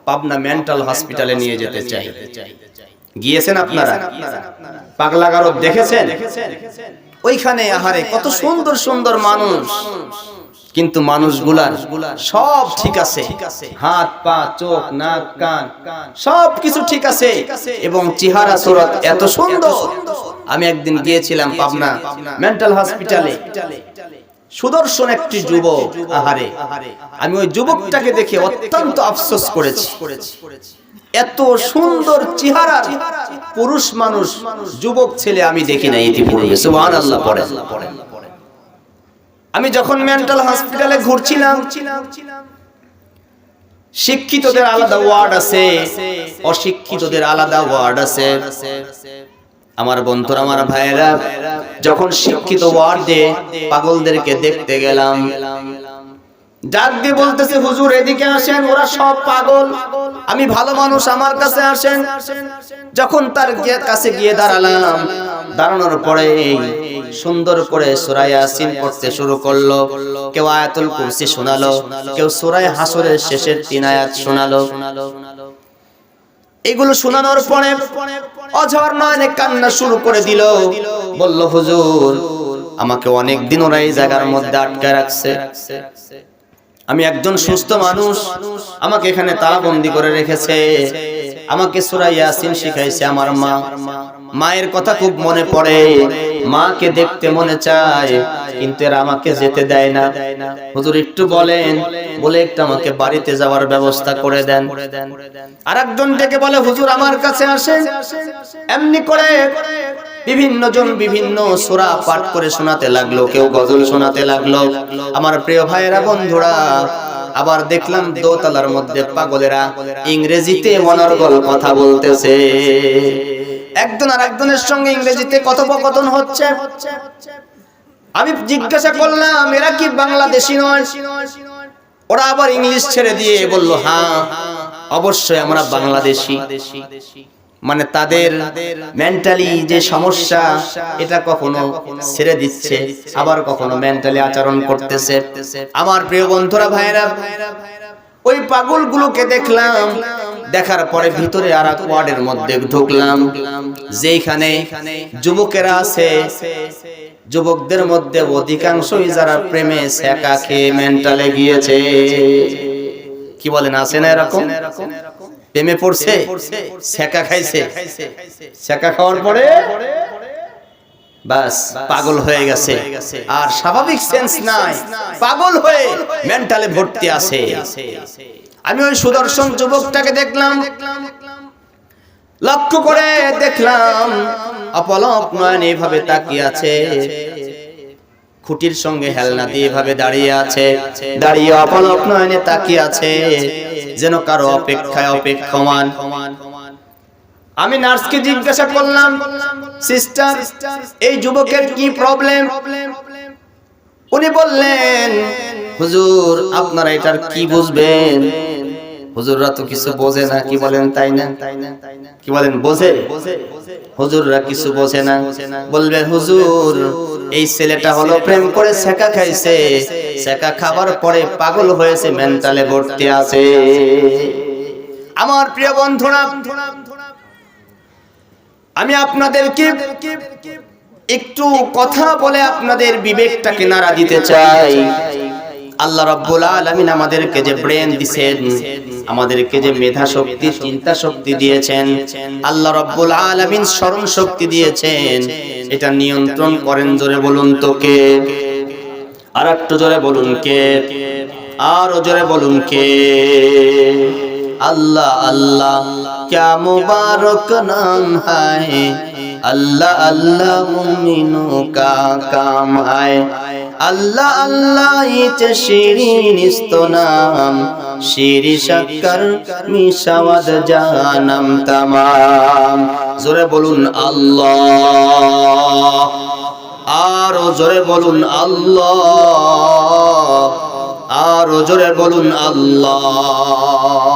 Pabna mental হসপিটালে নিয়ে যেতে চাই। গিয়েছেন আপনারা? পাগলাগারদ দেখেছেন? ওইখানে আহারে কত সুন্দর সুন্দর মানুষ, কিন্তু মানুষগুলার সব ঠিক আছে, হাত পা চোখ নাক কান সব কিছু ঠিক আছে, এবং চেহারা সুরত এত সুন্দর। আমি একদিন গিয়েছিলাম পাবনা মেন্টাল হসপিটালে, সুদর্শন একটি যুবক, আহারে আমি ওই যুবকটাকে দেখে অত্যন্ত আফসোস করেছি। এত সুন্দর চেহারা পুরুষ মানুষ, যুবক ছেলে আমি দেখি না ইতিপূর্বে। সুবহানাল্লাহ পড়েন। আমি যখন মেন্টাল হসপিটালে ঘুরছিলাম, শিক্ষিতদের আলাদা ওয়ার্ড আছে, অশিক্ষিতদের আলাদা ওয়ার্ড আছে। আমার বন্ধুরা, আমার ভাইয়েরা, যখন শিক্ষিত ওয়ার্ডে পাগলদেরকে দেখতে গেলাম, ডাক দিয়ে বলতেছে, হুজুর এদিকে আসেন, ওরা সব পাগল, আমি ভালো মানুষ, আমার কাছে আসেন। যখন তার কাছে গিয়ে দাঁড়ালাম, দাঁড়ানোর পরে সুন্দর করে সূরা ইয়াসিন পড়তে শুরু করলো। কেউ আয়াতুল কুরসি শোনালো, কেউ সূরা হাসরের শেষের 3 আয়াত শোনালো। এগুলো শোনানোর পরে অঝর নয়নে কান্না শুরু করে দিল। বলল, হুজুর আমাকে অনেক দিন ওরা এই জায়গার মধ্যে আটকে রাখছে, আমি একজন সুস্থ মানুষ, আমাকে এখানে তালাবন্দি করে রেখেছে, আমাকে সূরা ইয়াসিন শিখাইছে আমার মা, মায়ের কথা খুব মনে পড়ে, মাকে দেখতে মনে চায়, কিন্তু এরা আমাকে যেতে দেয় না। হুজুর একটু বলেন, বলে একটু আমাকে বাড়িতে যাওয়ার ব্যবস্থা করে দেন। আরেকজন ডেকে বলে, হুজুর আমার কাছে আসেন। এমনি করে বিভিন্ন জন বিভিন্ন সূরা পাঠ করে শোনাতে লাগলো, কেউ গজল শোনাতে লাগলো। আমার প্রিয় ভাইয়েরা, বন্ধুরা, আবার দেখলাম দোতলার মধ্যে পাগলেরা ইংরেজিতে অনর্গল কথা বলতেছে, একজন আরেকজনের সঙ্গে ইংরেজিতে কথোপকথন হচ্ছে। আমি জিজ্ঞাসা করলাম, এরা কি বাংলাদেশী নয়? ওরা আবার ইংলিশ ছেড়ে দিয়ে বলল, হ্যাঁ অবশ্যই আমরা বাংলাদেশী। মানে তাদের মেন্টালি যে সমস্যা, এটা কখনো ছেড়ে দিচ্ছে, আবার কখনো মেন্টালি আচরণ করতেছে। আমার প্রিয় বন্ধুরা, ভাইরা, ওই পাগলগুলোকে দেখলাম, দেখার পরে ভিতরে আরেক ওয়ার্ডের মধ্যে ঢুকলাম, যেখানে যুবকেরা আছে। যুবকদের মধ্যে অধিকাংশই যারা প্রেমে ছ্যাঁকা খেয়ে মেন্টালে গিয়েছে। কি বলেন, আছে না এরকম? প্রেমে পড়ছে, ছ্যাঁকা খাইছে, ছ্যাঁকা খাওয়ার পরে বাস পাগল হয়ে গেছে, আর স্বাভাবিক সেন্স নাই, পাগল হয়ে মেন্টালে ভর্তি আছে। আমি ওই সুদর্শন যুবকটাকে দেখলাম, লক্ষ্য করে দেখলাম অপলক নয়নে এভাবে তাকিয়ে আছে, খুঁটির সঙ্গে হেলনা দিয়ে এভাবে দাঁড়িয়ে আছে, দাঁড়িয়ে অপলক নয়নে তাকিয়ে আছে, যেন কারো অপেক্ষায় অপেক্ষমান। আমি নার্সকে জিজ্ঞাসা করলাম, সিস্টার এই যুবকের কি প্রবলেম? উনি বললেন, হুজুর আপনারা এটার কি বুঝবেন? হুজুররা তো কিছু বোঝে না। কি বলেন, তাই না? কি বলেন, বোঝে? হুজুররা কিছু বোঝে না। বলবে, হুজুর এই ছেলেটা হলো প্রেম করে ছ্যাঁকা খাইছে, ছ্যাঁকা খাবার পরে পাগল হয়েছে, মেন্টালে ভর্তি আছে। আমার প্রিয় বন্ধুরা, আমি আপনাদেরকে একটু কথা বলে আপনাদের বিবেকটাকে নাড়া দিতে চাই। আল্লাহ রাব্বুল আলামিন আমাদেরকে যে ব্রেন দিয়েছেন, আমাদেরকে যে মেধা শক্তি, চিন্তা শক্তি দিয়েছেন, আল্লাহ রাব্বুল আলামিন স্মরণ শক্তি দিয়েছেন, এটা নিয়ন্ত্রণ করেন। জোরে বলুন তো কে? আর একটু জোরে বলুন কে? আরো জোরে বলুন কে? अल्लाह अल्लाह क्या मुबारक नाम है, अल्लाह अल्लाह मुमिनों का काम है, अल्लाह अल्लाह ये शिरीन नाम शिरी शक्कर मिशावद जानम तमाम। जोरे बोलुन अल्लाह, आरो जोरे बोलुन अल्लाह, आरो जोरे बोलुन अल्लाह।